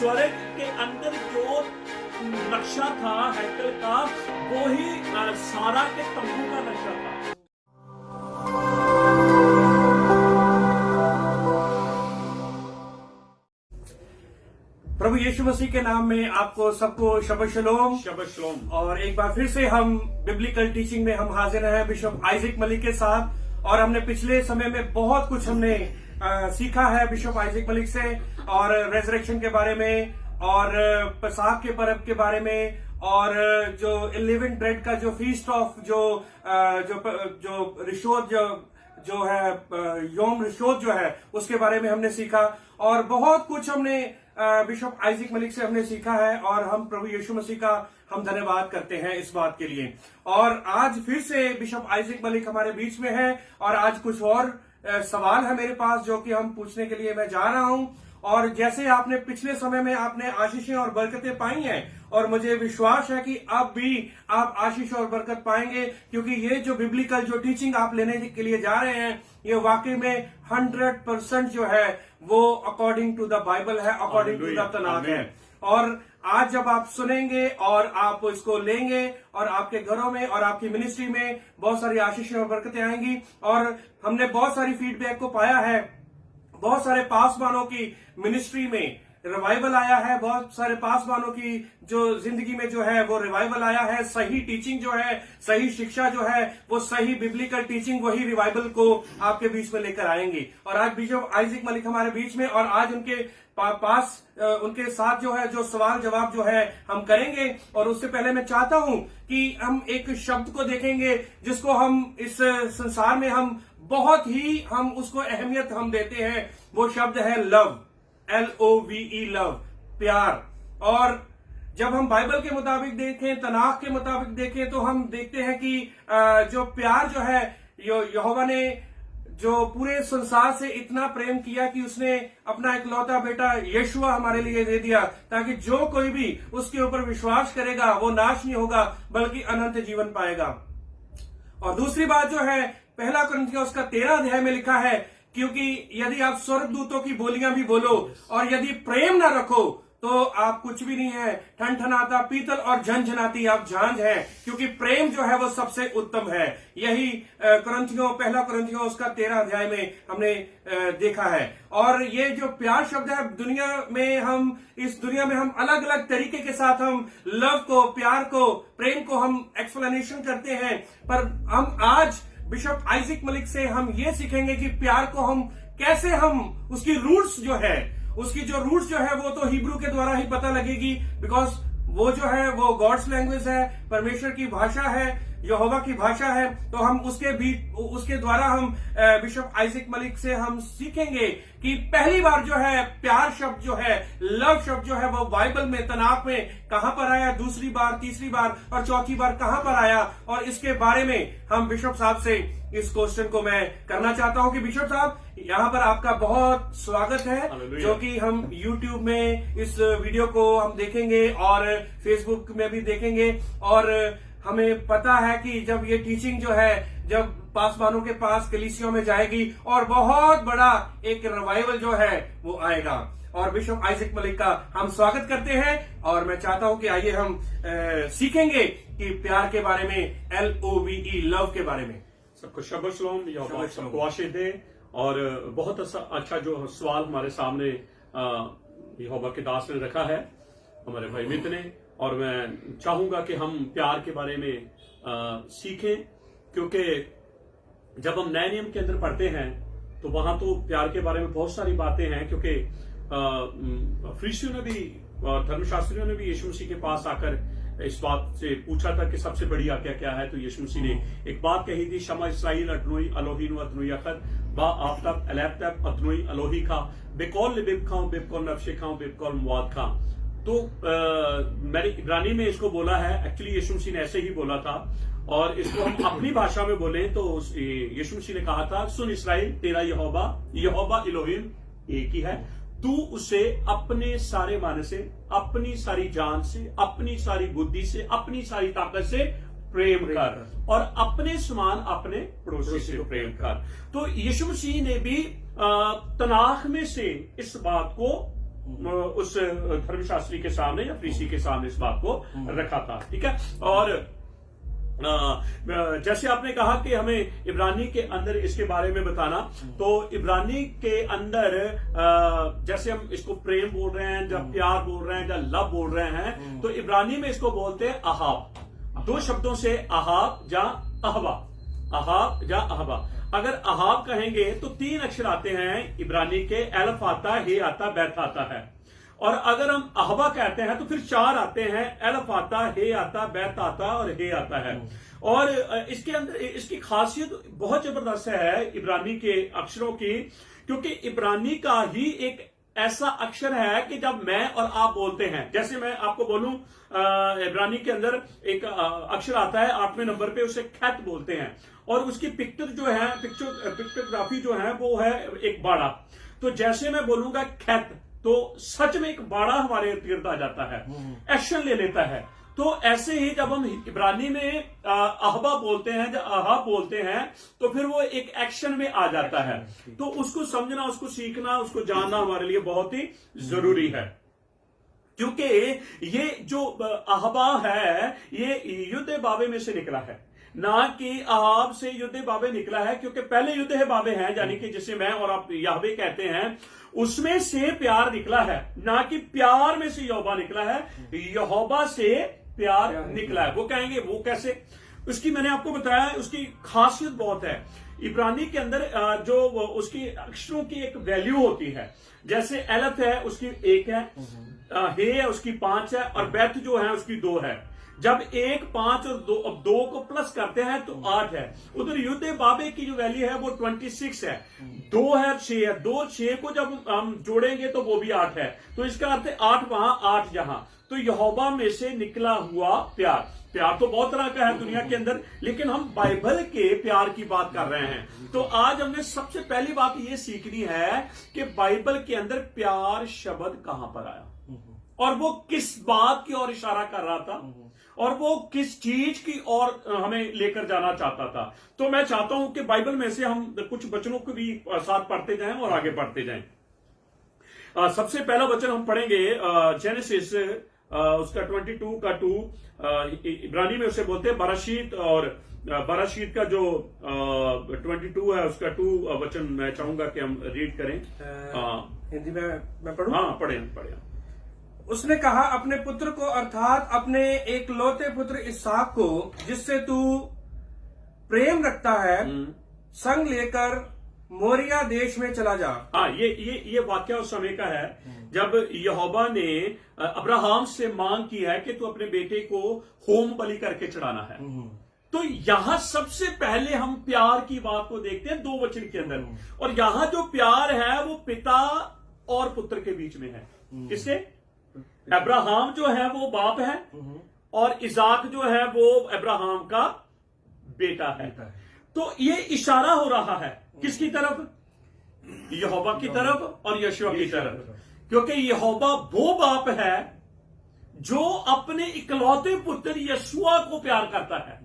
स्वर्ग के अंदर जो नक्शा था हैकल का, वो ही सारा के तंबू का नक्शा था। प्रभु यीशु मसीह के नाम में आपको सबको शबत शलोम। शबत शलोम। और एक बार फिर से हम बिब्लिकल टीचिंग में हम हाजिर हैं बिशप आइजक मलिक के साथ। और हमने पिछले समय में बहुत कुछ हमने सीखा है बिशप आइजक मलिक से, और रेजरेक्शन के बारे में, और पसाख के पर्व के बारे में, और जो 11 ब्रेड का जो फीस्ट ऑफ जो रिशोद जो है योम रिशोद जो है उसके बारे में हमने सीखा। और बहुत कुछ हमने बिशप आइजक मलिक से हमने सीखा है, और हम प्रभु यीशु मसीह का हम धन्यवाद करते हैं इस बात के लिए। और आज फिर से बिशप आइजक मलिक हमारे बीच में है, और आज कुछ और सवाल है मेरे पास जो कि हम पूछने के लिए मैं जा रहा हूं। और जैसे आपने पिछले समय में आपने आशीषें और बरकतें पाई हैं, और मुझे विश्वास है कि अब भी आप आशीष और बरकत पाएंगे, क्योंकि ये जो बिब्लिकल जो टीचिंग आप लेने के लिए जा रहे हैं, ये वाकई में 100% जो है वो अकॉर्डिंग टू द बाइबल है, अकॉर्डिंग टू द तनाक है। और आज जब आप सुनेंगे और आप इसको लेंगे, और आपके घरों में और आपकी मिनिस्ट्री में बहुत सारी आशीषें और बरकतें आएंगी। और हमने बहुत सारी फीडबैक को पाया है, बहुत सारे पासवानों की मिनिस्ट्री में रिवाइवल आया है, बहुत सारे पासवानों की जो जिंदगी में जो है वो रिवाइवल आया है। सही टीचिंग जो है, सही शिक्षा जो है, वो सही बिब्लिकल टीचिंग वही रिवाइवल को आपके बीच में लेकर आएंगी। और आज बिशप आइजक मलिक हमारे बीच में, और आज उनके पास उनके साथ जो है जो सवाल जवाब जो है हम करेंगे। और उससे पहले मैं चाहता हूं कि हम एक शब्द को देखेंगे जिसको हम इस संसार में हम बहुत ही हम उसको अहमियत हम देते हैं। वो शब्द है लव, LOVE, लव, प्यार। और जब हम बाइबल के मुताबिक देखें, तनाख के मुताबिक देखें, तो हम देखते हैं कि जो प्यार जो है, यहोवा ने जो पूरे संसार से इतना प्रेम किया कि उसने अपना इकलौता बेटा यीशुआ हमारे लिए दे दिया, ताकि जो कोई भी उसके ऊपर विश्वास करेगा वो नाश नहीं होगा बल्कि अनंत जीवन पाएगा। और दूसरी बात जो है, पहला कुरिन्थियों उसका 13 अध्याय में लिखा है, क्योंकि यदि आप स्वर्गदूतों की बोलियां भी बोलो और यदि प्रेम ना रखो तो आप कुछ भी नहीं है। ठनठनाता पीतल और झनझनाती आप झांझ है, क्योंकि प्रेम जो है वो सबसे उत्तम है। यही पहला कुरिन्थियों उसका 13 अध्याय में हमने देखा है। और ये जो प्यार शब्द है, इस दुनिया में हम अलग अलग तरीके के साथ हम लव को, प्यार को, प्रेम को हम एक्सप्लेनेशन करते हैं। पर हम आज बिशप आइजक मलिक से हम ये सीखेंगे कि प्यार को हम कैसे, हम उसकी रूट्स जो है, उसकी जो रूट्स जो है वो तो हिब्रू के द्वारा ही पता लगेगी, बिकॉज वो जो है वो गॉड्स लैंग्वेज है, परमेश्वर की भाषा है, यहोवा की भाषा है। तो हम उसके द्वारा हम बिशप आइजक मलिक से हम सीखेंगे कि पहली बार जो है प्यार शब्द जो है, लव शब्द जो है, वो बाइबल में तनाक में कहां पर आया, दूसरी बार, तीसरी बार और चौथी बार कहां पर आया। और इसके बारे में हम बिशप साहब से इस क्वेश्चन को मैं करना चाहता हूं कि बिशप साहब, यहां पर आपका बहुत स्वागत है, जो कि हम YouTube में इस वीडियो को हम देखेंगे और Facebook में भी देखेंगे। और हमें पता है कि जब ये टीचिंग जो है, जब पासवानों के पास कलीसियों में जाएगी और बहुत बड़ा एक रिवाइवल जो है वो आएगा। और बिशप आइजक मलिक का हम स्वागत करते हैं, और मैं चाहता हूं कि आइए हम सीखेंगे कि प्यार के बारे में, LOVE, लव के बारे में। सबको शबत शलोम, सबको आशीष दे। और बहुत अच्छा जो सवाल हमारे सामने यहोवा के दास ने रखा है, हमारे भाई मित्र ने। और मैं चाहूंगा कि हम प्यार के बारे में सीखें, क्योंकि जब हम नए नियम के अंदर पढ़ते हैं तो वहां तो प्यार के बारे में बहुत सारी बातें हैं, क्योंकि फरीसियों ने भी, धर्मशास्त्रियों ने भी यीशु मसीह के पास आकर इस बात से पूछा था कि सबसे बड़ी आज्ञा क्या है। तो यीशु मसीह ने एक बात कही थी, शमा इस्राइल अदनोई अलोहीन अदनोई अखद बा आफ्ताब अलैफ्ताब अदनोई अलोही खा बेकौल लिबिब खाऊं बेकौल नफ्शे खाऊं बेकौल मुआद खां। तो मैंने इब्रानी में इसको बोला है, एक्चुअली यीशु मसीह ने ऐसे ही बोला था। और इसको हम अपनी भाषा में बोले तो यीशु मसीह ने कहा था, सुन इस्राइल, तेरा यहोवा इलोहिम एक ही है, तू उसे अपने सारे मन से, अपनी सारी जान से, अपनी सारी बुद्धि से, अपनी सारी ताकत से प्रेम कर, और अपने समान अपने पड़ोसी से प्रेम कर। तो यीशु मसीह ने भी तनाख में से इस बात को उस धर्मशास्त्री के सामने या फरीसी के सामने इस बात को रखा था। ठीक है, और जैसे आपने कहा कि हमें इब्रानी के अंदर इसके बारे में बताना, तो इब्रानी के अंदर जैसे हम इसको प्रेम बोल रहे हैं, जब प्यार बोल रहे हैं, जब लव बोल रहे हैं, तो इब्रानी में इसको बोलते हैं अहाब। दो शब्दों से अहाब या अहबा, अहाब या अहबा। अगर अहाब कहेंगे तो 3 अक्षर आते हैं इब्रानी के, एलफ आता, हे आता, बैत आता है। और अगर हम अहबा कहते हैं तो फिर 4 आते हैं, एलफ आता, हे आता, बैत आता और हे आता है। और इसके अंदर इसकी खासियत बहुत जबरदस्त है इब्रानी के अक्षरों की, क्योंकि इब्रानी का ही एक ऐसा अक्षर है कि जब मैं और आप बोलते हैं, जैसे मैं आपको बोलूं इब्रानी के अंदर एक अक्षर आता है 8वें नंबर पे, उसे खैत बोलते हैं, और उसकी पिक्चर जो है, पिक्चोग्राफी जो है वो है एक बाड़ा। तो जैसे मैं बोलूंगा खैत, तो सच में एक बाड़ा हमारे इर्द गिर्द आ जाता है, एक्शन ले लेता है। तो ऐसे ही जब हम इब्रानी में अहबा बोलते हैं, जब अहाब बोलते हैं, तो फिर वो एक एक्शन में आ जाता है। तो उसको समझना, उसको सीखना, उसको जानना हमारे लिए बहुत ही जरूरी है, क्योंकि ये जो अहबा है ये युद्ध बाबे में से निकला है, ना कि अहाब से युद्ध बाबे निकला है। क्योंकि पहले युद्ध बाबे हैं, यानी कि जिसे मैं और आप याहवे कहते हैं, उसमें से प्यार निकला है, ना कि प्यार में से यहोवा निकला है, यहोवा से प्यार निकला है। वो कहेंगे वो कैसे, उसकी मैंने आपको बताया, उसकी खासियत बहुत है। इब्रानी के अंदर जो उसकी अक्षरों की एक वैल्यू होती है, जैसे एलफ है उसकी 1 है, हे है उसकी 5 है, और बैत जो है उसकी 2 है। जब 1, 5 और 2 को प्लस करते हैं तो 8 है। उधर युद्ध बाबे की जो वैल्यू है वो 26 है, 2 है, 6 है, 2 6 को जब हम जोड़ेंगे तो वो भी 8 है। तो इसका अर्थ है 8 वहां 8 यहां। तो यहोवा में से निकला हुआ प्यार, प्यार तो बहुत तरह का है दुनिया के अंदर, लेकिन हम बाइबल के प्यार की बात कर रहे हैं। तो आज हमने सबसे पहली बात ये सीखनी है कि बाइबल के अंदर प्यार शब्द कहां पर आया, और वो किस बात की ओर इशारा कर रहा था, और वो किस चीज की ओर हमें लेकर जाना चाहता था। तो मैं चाहता हूं कि बाइबल में से हम कुछ वचनों को भी साथ पढ़ते जाएं और आगे बढ़ते जाएं। सबसे पहला वचन हम पढ़ेंगे जेनेसिस उसका 22 का 2, इब्रानी में उसे बोलते हैं बराशीत, और बराशीत का जो 22 है उसका 2 वचन मैं चाहूंगा कि हम रीड करें। हिंदी में मैं पढ़ूं? हाँ, पढ़े। उसने कहा, अपने पुत्र को अर्थात अपने एक लौते पुत्र इसहाक को, जिससे तू प्रेम रखता है, संग लेकर मोरिया देश में चला जा। हाँ, ये वाक्य उस समय का है जब यहोवा ने अब्राहम से मांग की है कि तू अपने बेटे को होम बलि करके चढ़ाना है। तो यहां सबसे पहले हम प्यार की बात को देखते हैं 2 वचन के अंदर, और यहां जो प्यार है वो पिता और पुत्र के बीच में है। किसके? अब्राहम जो है वो बाप है, और इजाक जो है वो अब्राहम का बेटा है। तो ये इशारा हो रहा है किसकी तरफ? यहोवा की तरफ और यशुआ की तरफ, क्योंकि यहोवा वो बाप है जो अपने इकलौते पुत्र यशुआ को प्यार करता है।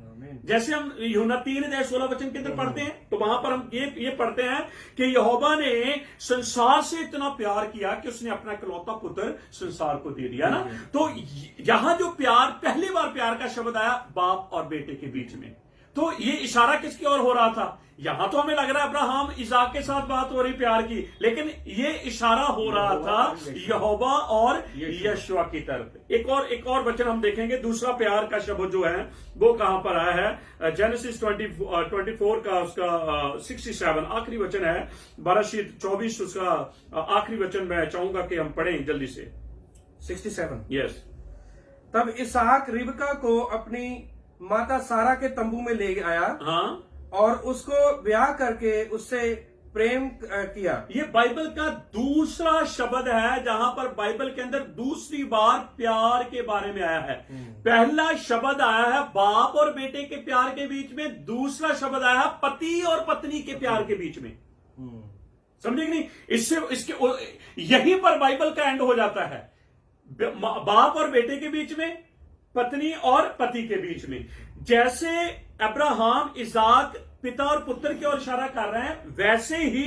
जैसे हम यूहन्ना 3:16 वचन के अंदर पढ़ते हैं, तो वहां पर हम ये पढ़ते हैं कि यहोवा ने संसार से इतना प्यार किया कि उसने अपना इकलौता पुत्र संसार को दे दिया ना। तो यहां जो प्यार, पहली बार प्यार का शब्द आया बाप और बेटे के बीच में, तो ये इशारा किसकी ओर हो रहा था? यहां तो हमें लग रहा है अब्राहम इसाक के साथ बात हो रही प्यार की, लेकिन ये इशारा हो रहा था यहोवा और यशुआ की तरफ। एक और वचन हम देखेंगे, दूसरा प्यार का शब्द जो है वो कहां पर आया है? जेनेसिस 24 का उसका 67 आखिरी वचन है, बराशीत 24 उसका आखिरी वचन मैं चाहूंगा कि हम पढ़ें जल्दी से। 67 यस। तब इसहाक रिबका को अपनी माता सारा के तंबू में ले आया, हाँ, और उसको ब्याह करके उससे प्रेम किया। ये बाइबल का दूसरा शब्द है जहां पर बाइबल के अंदर दूसरी बार प्यार के बारे में आया है। पहला शब्द आया है बाप और बेटे के प्यार के बीच में, दूसरा शब्द आया है पति और पत्नी के प्यार के बीच में। समझे कि नहीं? इसके यहीं पर बाइबल का एंड हो जाता है, बाप और बेटे के बीच में, पत्नी और पति के बीच में। जैसे अब्राहम इसाक पिता और पुत्र की ओर इशारा कर रहे हैं, वैसे ही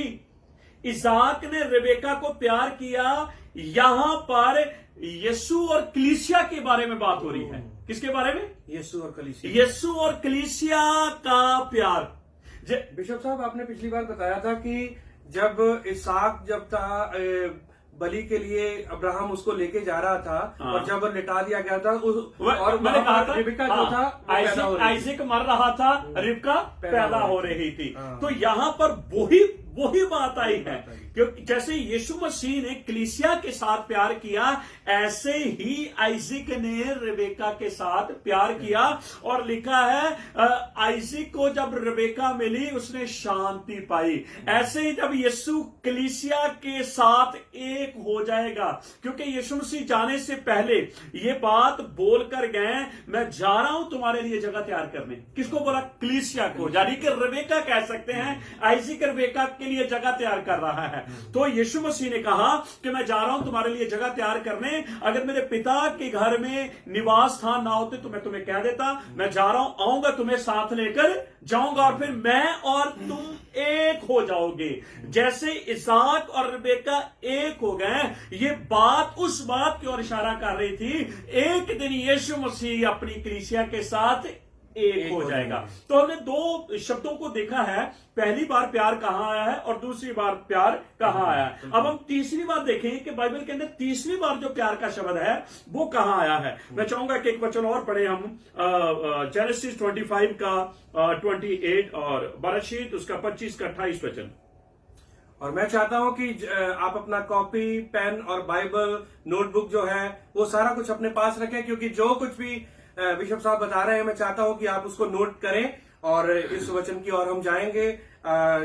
इसाक ने रेबेका को प्यार किया यहां पर यीशु और कलीसिया के बारे में बात हो रही है। किसके बारे में? यीशु और कलीसिया। यीशु और कलीसिया का प्यार। बिशप साहब, आपने पिछली बार बताया था कि जब इसहाक जब था बलि के लिए, अब्राहम उसको लेके जा रहा था, हाँ। और जब लिटा दिया गया था और मैंने कहा था रिबका जो था आइज़िक मर रहा था, रिबका पैदा हो रही थी। तो यहां पर वही बात आई है, क्योंकि जैसे यीशु मसीह ने कलीसिया के साथ प्यार किया, ऐसे ही आइज़िक ने रिबेका के साथ प्यार किया। और लिखा है आइज़िक को जब रिबेका मिली उसने शांति पाई। ऐसे ही जब यीशु कलीसिया के साथ एक हो जाएगा, क्योंकि यीशु मसीह जाने से पहले ये बात बोल कर गए, मैं जा रहा हूं तुम्हारे लिए जगह तैयार करने। किसको बोला? कलीसिया को। यानी कि रिबेका कह सकते हैं आइज़िक रिबेका के लिए जगह तैयार कर रहा है। तो यीशु मसीह ने कहा कि मैं जा रहा हूं तुम्हारे लिए जगह तैयार करने। अगर मेरे पिता के घर में निवास स्थान ना होते तो मैं तुम्हें कह देता, मैं जा रहा हूं, आऊंगा, तुम्हें साथ लेकर जाऊंगा, और फिर मैं और तुम एक हो जाओगे। जैसे इसहाक और रिबेका एक हो गए, ये बात उस बात की ओर इशारा कर रही थी, एक दिन यीशु मसीह अपनी कलीसिया के साथ एक हो जाएगा। तो हमने दो शब्दों को देखा है, पहली बार प्यार कहां आया है और दूसरी बार प्यार कहां आया है। अब हम तीसरी बार देखेंगे कि बाइबल के अंदर तीसरी बार जो प्यार का शब्द है वो कहां आया है। मैं चाहूंगा कि एक वचन और पढ़े हम, जेनेसिस 25 का 28 और बराशीत उसका 25 का 28 वचन। और मैं चाहता हूं कि आप अपना कॉपी, पेन और बाइबल, नोटबुक जो है वो सारा कुछ अपने पास रखें, क्योंकि जो कुछ भी बिशप साहब बता रहे हैं मैं चाहता हूं कि आप उसको नोट करें और इस वचन की ओर हम जाएंगे।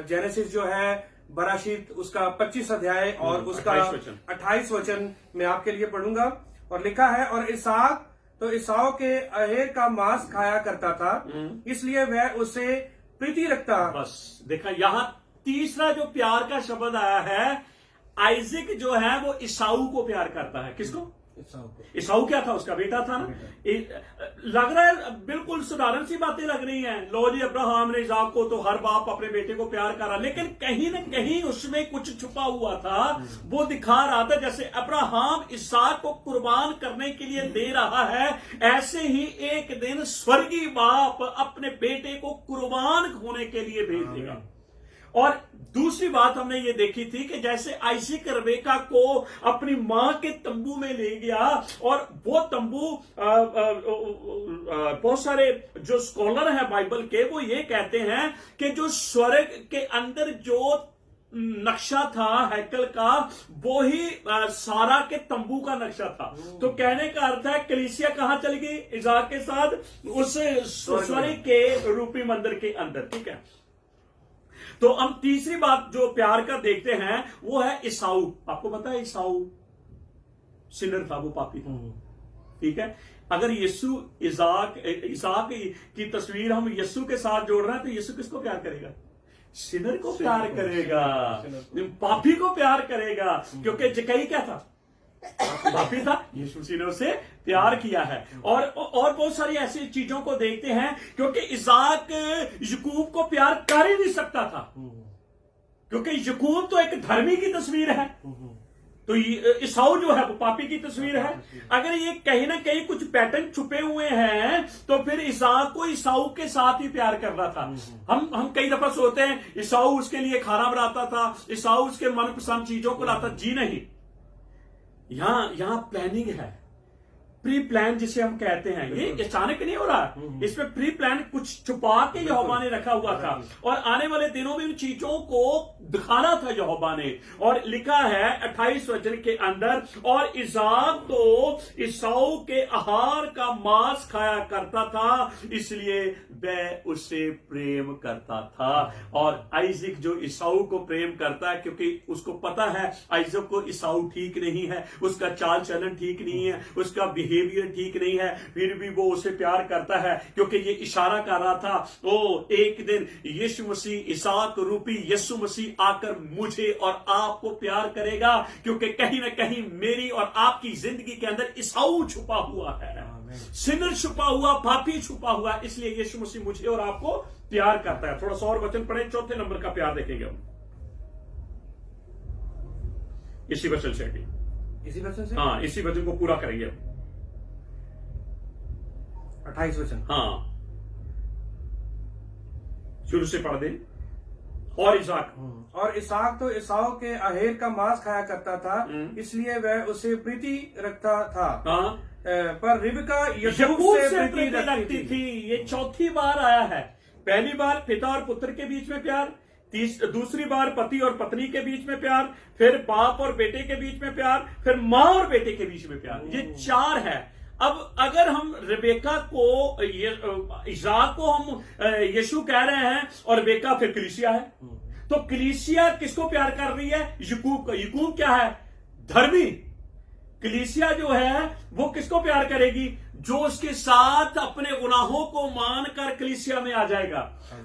जेनेसिस जो है बराशीत उसका 25 अध्याय और उसका 28 वचन मैं आपके लिए पढ़ूंगा। और लिखा है, और इसहाक तो ईसाऊ के अहेर का मांस खाया करता था, इसलिए वह उसे प्रीति रखता। बस देखा, यहां तीसरा जो प्यार का शब्द आया है, आइज़िक जो है वो ईसाऊ को प्यार करता है। किसको? ईसाऊ क्या था? उसका बेटा था ना। लग रहा है बिल्कुल साधारण सी बातें लग रही हैं, लो जी अब्राहम ने इसहाक को, तो हर बाप अपने बेटे को प्यार करा, लेकिन कहीं ना कहीं उसमें कुछ छुपा हुआ था। वो दिखा रहा था जैसे अब्राहम इसहाक को कुर्बान करने के लिए दे रहा है, ऐसे ही एक दिन स्वर्गीय बाप अपने बेटे को कुर्बान होने के लिए भेज देगा। और दूसरी बात हमने ये देखी थी कि जैसे आइज़िक रिबेका को अपनी मां के तंबू में ले गया, और वो तंबू बहुत सारे जो स्कॉलर हैं बाइबल के वो ये कहते हैं कि जो स्वर्ग के अंदर जो नक्शा था हैकल का, वो ही सारा के तंबू का नक्शा था। तो कहने का अर्थ है कलीसिया कहां चली गई? इसहाक के साथ उस स्वर्ग के रूपी मंदिर के अंदर। ठीक है, तो हम तीसरी बात जो प्यार का देखते हैं वो है ईसाऊ। आपको पता है ईसाऊ सिनर था, वो पापी था। ठीक है, अगर यीशु इसहाक की तस्वीर हम यीशु के साथ जोड़ रहे हैं तो यीशु किसको प्यार करेगा? सिनर को प्यार करेगा, पापी को प्यार करेगा, क्योंकि जकई क्या था? पापी था, यीशु मसीह ने उसे प्यार किया है। और बहुत सारी ऐसी चीजों को देखते हैं, क्योंकि इसहाक याकूब को प्यार कर ही नहीं सकता था, क्योंकि याकूब तो एक धर्मी की तस्वीर है, तो ईसाऊ जो है वो पापी की तस्वीर है। अगर ये कहीं ना कहीं कुछ पैटर्न छुपे हुए हैं तो फिर इसहाक को ईसाऊ के साथ ही प्यार कर रहा था। हम कई दफा सोचते हैं ईसाऊ उसके लिए खाना बनाता था, ईसाऊ उसके मनपसंद चीजों को लाता। जी नहीं, यहां प्लानिंग है, प्री प्लान जिसे हम कहते हैं। ये अचानक नहीं हो रहा, इसमें प्री प्लान कुछ छुपा के यहोवा ने रखा हुआ था, और आने वाले दिनों में उन चीजों को दिखाना था यहोवा ने। और लिखा है 28 वचन के अंदर, और इसहाक तो ईसाऊ के आहार का मांस खाया करता था, इसलिए वह उससे प्रेम करता था। और आइज़िक जो ईसाऊ को प्रेम करता है, क्योंकि उसको पता है आइज़िक को ईसाऊ ठीक नहीं है, उसका चाल चलन ठीक नहीं है, उसका बिहेवियर ठीक नहीं है, फिर भी वो उसे प्यार करता है, क्योंकि ये इशारा कर रहा था ओ एक दिन यीशु मसीह इसहाक रूपी यीशु मसीह आकर मुझे और आपको प्यार करेगा, क्योंकि कहीं ना कहीं मेरी और आपकी जिंदगी के अंदर ईसाऊ छुपा हुआ है, सिनर छुपा हुआ, पापी छुपा हुआ, इसलिए यीशु मसीह मुझे और आपको प्यार करता है। थोड़ा सा और वचन पढ़े, चौथे नंबर का प्यार देखेंगे हम इसी वचन से। इसी वचन से, हाँ, इसी वचन को पूरा करेंगे 28 वचन। हाँ, शुरू से पढ़ दें। और इसहाक तो एसाव के अहेर का मांस खाया करता था, इसलिए वह उसे प्रीति रखता था। हाँ, पर रिबका याकूब से प्रीति रखती थी। ये चौथी बार आया है। पहली बार पिता और पुत्र के बीच में प्यार, दूसरी बार पति और पत्नी के बीच में प्यार, फिर बाप और बेटे के बीच में प्यार, फिर माँ और बेटे के बीच में प्यार। ये 4 है। अब अगर हम रिबेका को, इसाक को हम यीशु कह रहे हैं और रिबेका फिर कलीसिया है, तो कलीसिया किसको प्यार कर रही है? याकूब को। याकूब क्या है? धर्मी। कलीसिया जो है वो किसको प्यार करेगी? जो उसके साथ अपने गुनाहों को मानकर कलीसिया में आ जाएगा।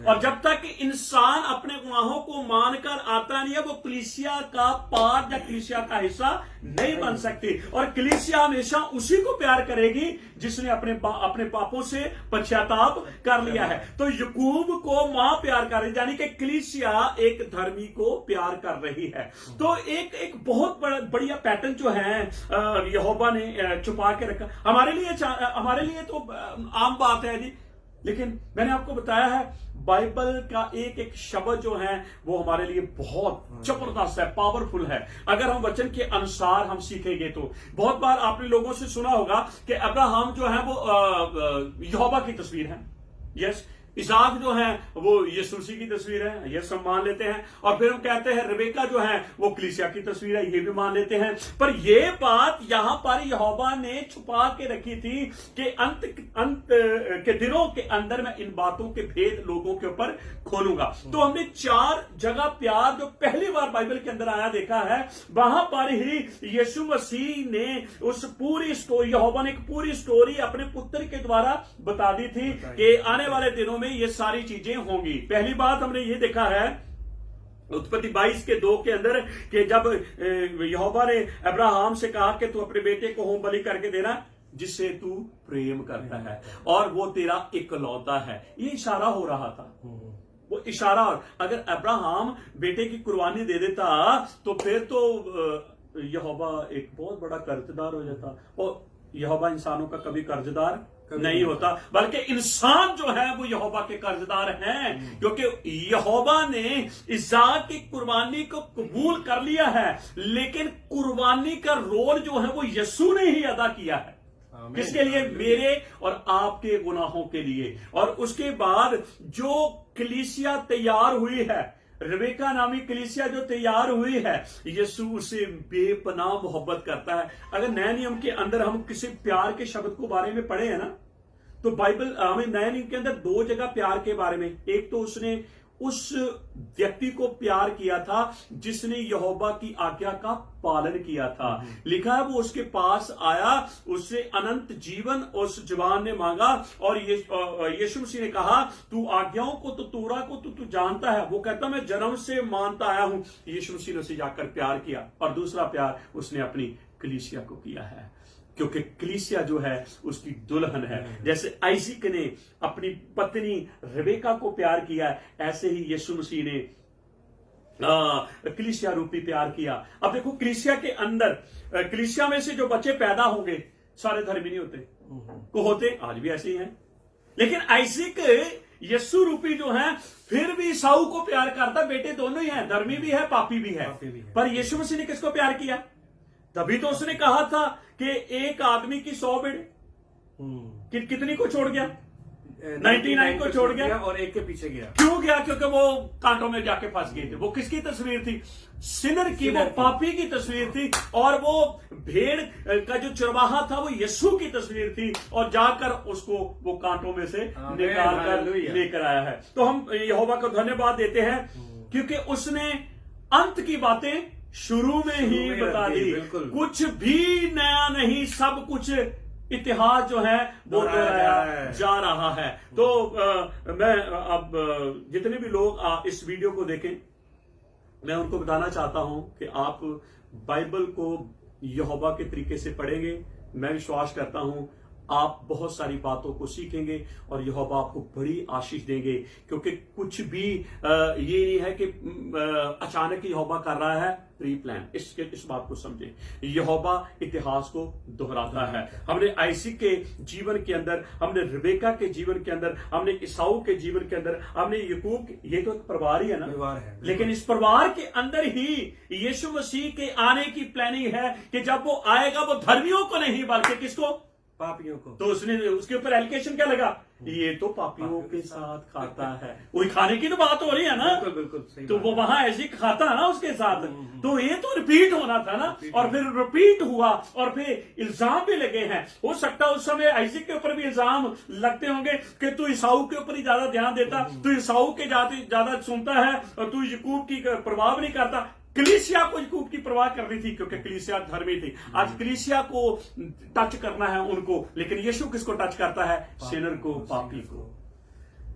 और जब तक इंसान अपने गुनाहों को मानकर आता नहीं है, वो कलीसिया का पार्ट या कलीसिया का हिस्सा नहीं बन सकती। और कलीसिया हमेशा उसी को प्यार करेगी जिसने अपने पापों से पश्चाताप कर लिया है। तो याकूब को मां प्यार कर रही, यानी कि कलीसिया एक धर्मी को प्यार कर रही है। तो एक बहुत बढ़िया पैटर्न जो है यहोवा ने छुपा के रखा। हमारे लिए तो आम बात है जी, लेकिन मैंने आपको बताया है बाइबल का एक शब्द जो है वो हमारे लिए बहुत जबरदस्त है, पावरफुल है। अगर हम वचन के अनुसार हम सीखेंगे तो बहुत बार आपने लोगों से सुना होगा कि अब्राहम जो है वो यहोवा की तस्वीर है। यस, इसहाक जो है वो यीशु मसीह की तस्वीर है, ये सब मान लेते हैं। और फिर हम कहते हैं रिबेका जो है वो कलीसिया की तस्वीर है, ये भी मान लेते हैं। पर ये बात यहां पर यहोवा ने छुपा के रखी थी कि अंत के दिनों के अंदर मैं इन बातों के भेद लोगों के ऊपर खोलूंगा। तो हमने 4 जगह प्यार जो पहली बार बाइबल के अंदर आया देखा है, वहां पर ही यीशु मसीह ने उस पूरी स्टोरी, यहोवा ने एक पूरी स्टोरी अपने पुत्र के द्वारा बता दी थी कि आने वाले दिनों में ये सारी चीजें होंगी। पहली बात हमने ये देखा है उत्पत्ति 22:2 के अंदर कि जब यहोवा ने अब्राहम से कहा कि तू अपने बेटे को होम बलि करके देना जिससे तू प्रेम करता है और वो तेरा इकलौता है। ये इशारा हो रहा था, वो इशारा। अगर अब्राहम बेटे की कुर्बानी दे देता तो फिर तो यहोवा एक बहुत बड़ा कर्जदार हो जाता, और यहोवा इंसानों का कभी कर्जदार नहीं होता, बल्कि इंसान जो है वो यहोवा के कर्जदार हैं, क्योंकि यहोवा ने इसहाक की कुर्बानी को कबूल कर लिया है। लेकिन कुर्बानी का रोल जो है वो यीशु ने ही अदा किया है। किसके लिए? मेरे और आपके गुनाहों के लिए। और उसके बाद जो कलीसिया तैयार हुई है, रिबेका नामी कलीसिया जो तैयार हुई है, यीशु उसे बेपनाह मोहब्बत करता है। अगर नए नियम के अंदर हम किसी प्यार के शब्द को बारे में पढ़े हैं ना, तो बाइबल हमें नए नियम के अंदर 2 जगह प्यार के बारे में, एक तो उसने उस व्यक्ति को प्यार किया था जिसने यहोवा की आज्ञा का पालन किया था। लिखा है वो उसके पास आया, उससे अनंत जीवन उस जवान ने मांगा, और यीशु मसीह ने कहा तू आज्ञाओं को तो तोरा को तो तू जानता है। वो कहता मैं जन्म से मानता आया हूं। यीशु मसीह ने उसे जाकर प्यार किया। और दूसरा प्यार उसने अपनी कलीसिया को किया है, क्योंकि कलीसिया जो है उसकी दुल्हन है। जैसे आइजक ने अपनी पत्नी रिबेका को प्यार किया, ऐसे ही यीशु मसीह ने कलीसिया रूपी प्यार किया। अब देखो कलीसिया के अंदर, कलीसिया में से जो बच्चे पैदा होंगे सारे धर्मी नहीं होते, को होते आज भी ऐसे ही हैं। लेकिन आइजक यीशु रूपी जो है फिर भी ईसाऊ को प्यार करता। बेटे दोनों ही हैं, धर्मी भी है, पापी भी है। पर यीशु मसीह ने किसको प्यार किया? तभी तो उसने कहा था कि एक आदमी की 100 भेड़ कितनी को छोड़ गया? 99 को छोड़ गया और एक के पीछे गया। क्यों गया? क्योंकि वो कांटों में जाके फंस गए थे। वो किसकी तस्वीर थी? सिनर की, वो पापी की तस्वीर थी। और वो भेड़ का जो चरवाहा था वो यीशु की तस्वीर थी, और जाकर उसको वो कांटों में से निकाल कर लेकर आया है। तो हम यहोवा को धन्यवाद देते हैं क्योंकि उसने अंत की बातें शुरू में ही बता दी। कुछ भी नया नहीं, सब कुछ इतिहास जो है वो जा रहा है। तो मैं अब जितने भी लोग इस वीडियो को देखें, मैं उनको बताना चाहता हूं कि आप बाइबल को यहोवा के तरीके से पढ़ेंगे, मैं विश्वास करता हूं आप बहुत सारी बातों को सीखेंगे और यहोवा आपको बड़ी आशीष देंगे, क्योंकि कुछ भी ये नहीं है कि अचानक यहोवा कर रहा है प्री प्लान। इस बात को समझे, यहोवा इतिहास को दोहराता है। हमने आइसिक के जीवन के अंदर, हमने रिबेका के जीवन के अंदर, हमने ईसाऊ के जीवन के अंदर, हमने याकूब, ये तो एक परिवार ही है ना, परिवार है, लेकिन इस परिवार के अंदर ही यीशु मसीह के आने की प्लानिंग है कि जब वो आएगा वो धर्मियों को नहीं बल्कि किसको, पापियों को। तो उसके ऊपर एलिगेशन क्या लगा, ये तो पापियों के साथ खाता है। वही खाने की तो बात हो रही है ना, बिल्कुल बिल्कुल। तो वो वहां ऐसे खाता है ना उसके साथ, तो ये तो रिपीट होना था ना, और फिर रिपीट हुआ और फिर इल्जाम भी लगे हैं। हो सकता है उस समय आइजक के ऊपर भी इल्जाम लगते होंगे कि तू ईसाऊ के ऊपर ही ज्यादा ध्यान देता, तू ईसाऊ के ज्यादा सुनता है और तू याकूब की परवाह नहीं करता। कलीसिया को याकूब की परवाह कर रही थी क्योंकि कलीसिया धर्मी थी। आज कलीसिया को टच करना है उनको, लेकिन यीशु किसको टच करता है, सिनर को, पापी को।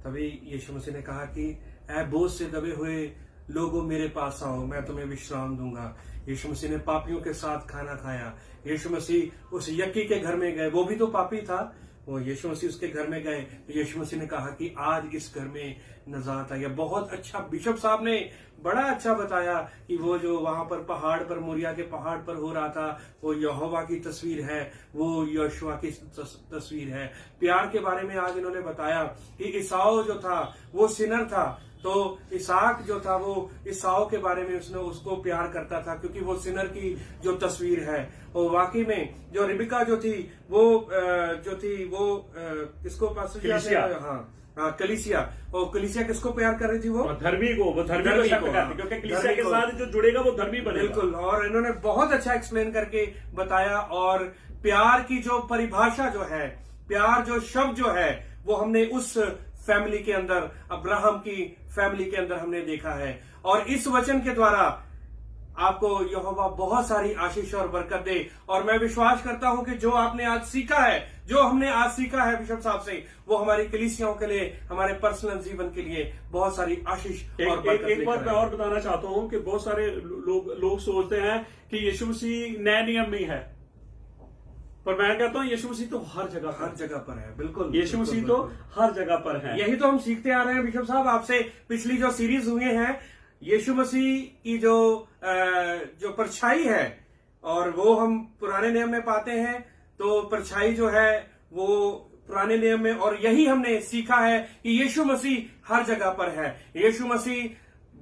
तभी यीशु मसीह ने कहा कि ऐ बोझ से दबे हुए लोगों मेरे पास आओ, मैं तुम्हें विश्राम दूंगा। यीशु मसीह ने पापियों के साथ खाना खाया। यीशु मसीह उस यक्की के घर में गए, वो भी तो पापी था, वो यीशु मसीह उसके घर में गए तो यीशु मसीह ने कहा कि आज इस घर में नजात आई। बहुत अच्छा बिशप साहब ने बड़ा अच्छा बताया कि वो जो वहां पर पहाड़ पर, मोरिया के पहाड़ पर हो रहा था, वो यहोवा की तस्वीर है, वो यहोशुआ की तस्वीर है। प्यार के बारे में आज इन्होंने बताया कि ईसाऊ जो था वो सिनर था, तो इसहाक जो था वो ईसाऊ के बारे में उसको प्यार करता था क्योंकि वो सिनर की जो तस्वीर है। और वाकई में जो रिबिका जो थी वो किसको पास, हाँ कलीसिया, और कलीसिया किसको प्यार कर रही थी, वो धर्मी को, क्योंकि कलीसिया के साथ जो जुड़ेगा वो धर्मी बनेगा। बिल्कुल, और इन्होंने बहुत अच्छा एक्सप्लेन करके बताया। और प्यार की जो परिभाषा जो है, प्यार जो शब्द जो है, वो हमने उस फैमिली के अंदर, अब्राहम की फैमिली के अंदर हमने देखा है। और इस वचन के द्वारा आपको यहोवा बहुत सारी आशीष और बरकत दे। और मैं विश्वास करता हूं कि जो आपने आज सीखा है, जो हमने आज सीखा है बिशप साहब से, वो हमारी कलीसियाओं के लिए, हमारे पर्सनल जीवन के लिए बहुत सारी आशीष और बरकत। एक बात मैं और बताना चाहता हूं कि बहुत सारे लोग सोचते हैं कि यीशु मसीह नए नियम में है, पर मैं कहता हूं यीशु मसीह तो हर जगह पर है। बिल्कुल, यीशु मसीह तो हर जगह पर है। यही तो हम सीखते आ रहे हैं बिशप साहब आपसे। पिछली जो सीरीज हुई है, यीशु मसीह की जो परछाई है, और वो हम पुराने नियम में पाते हैं, तो परछाई जो है वो पुराने नियम में, और यही हमने सीखा है कि यीशु मसीह हर जगह पर है। यीशु मसीह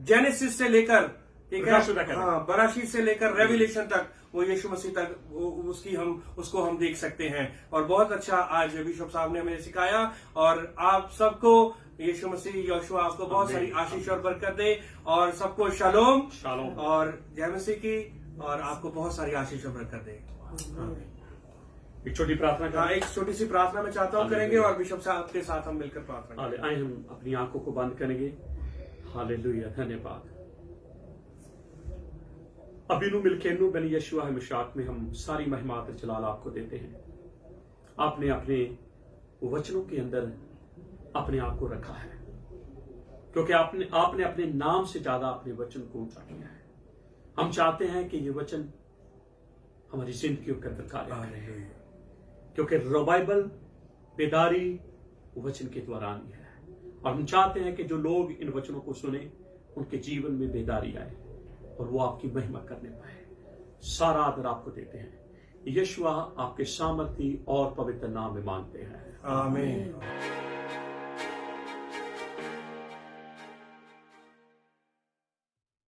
जेनेसिस से लेकर, ठीक है, हाँ, बराशीत से लेकर रेवलेशन तक, वो यीशु मसीह तक उसको हम देख सकते हैं। और बहुत अच्छा आज बिशप साहब ने हमें सिखाया। और आप सबको यीशु मसीह, यहोशुआ आपको बहुत सारी आशीष और बरकत दे, और सबको शालोम और जय मसीह की, और आपको बहुत सारी आशीष और बरकत दे। एक छोटी प्रार्थना, एक छोटी सी प्रार्थना मैं चाहता हूँ करेंगे, और बिशप साहब के साथ हम मिलकर प्रार्थना करेंगे। आइए हम अपनी आंखों को बंद करेंगे। हालेलुया, धन्यवाद। अबीनू मिलकेनू बन यशुआ मिशाक में हम सारी महिमा जलाल आपको देते हैं। आपने अपने वचनों के अंदर अपने आप को रखा है, क्योंकि आपने अपने नाम से ज्यादा अपने वचन को ऊंचा किया है। हम चाहते हैं कि ये वचन हमारी जिंदगी के अंदर कार्य करे, क्योंकि रिवाइवल, बेदारी वचन के द्वारा आनी है। और हम चाहते हैं कि जो लोग इन वचनों को सुने, उनके जीवन में बेदारी आए और वो आपकी महिमा करने पाए। सारा आदर आपको देते हैं। यशुआ आपके सामर्थी और पवित्र नाम में मांगते हैं, आमीन।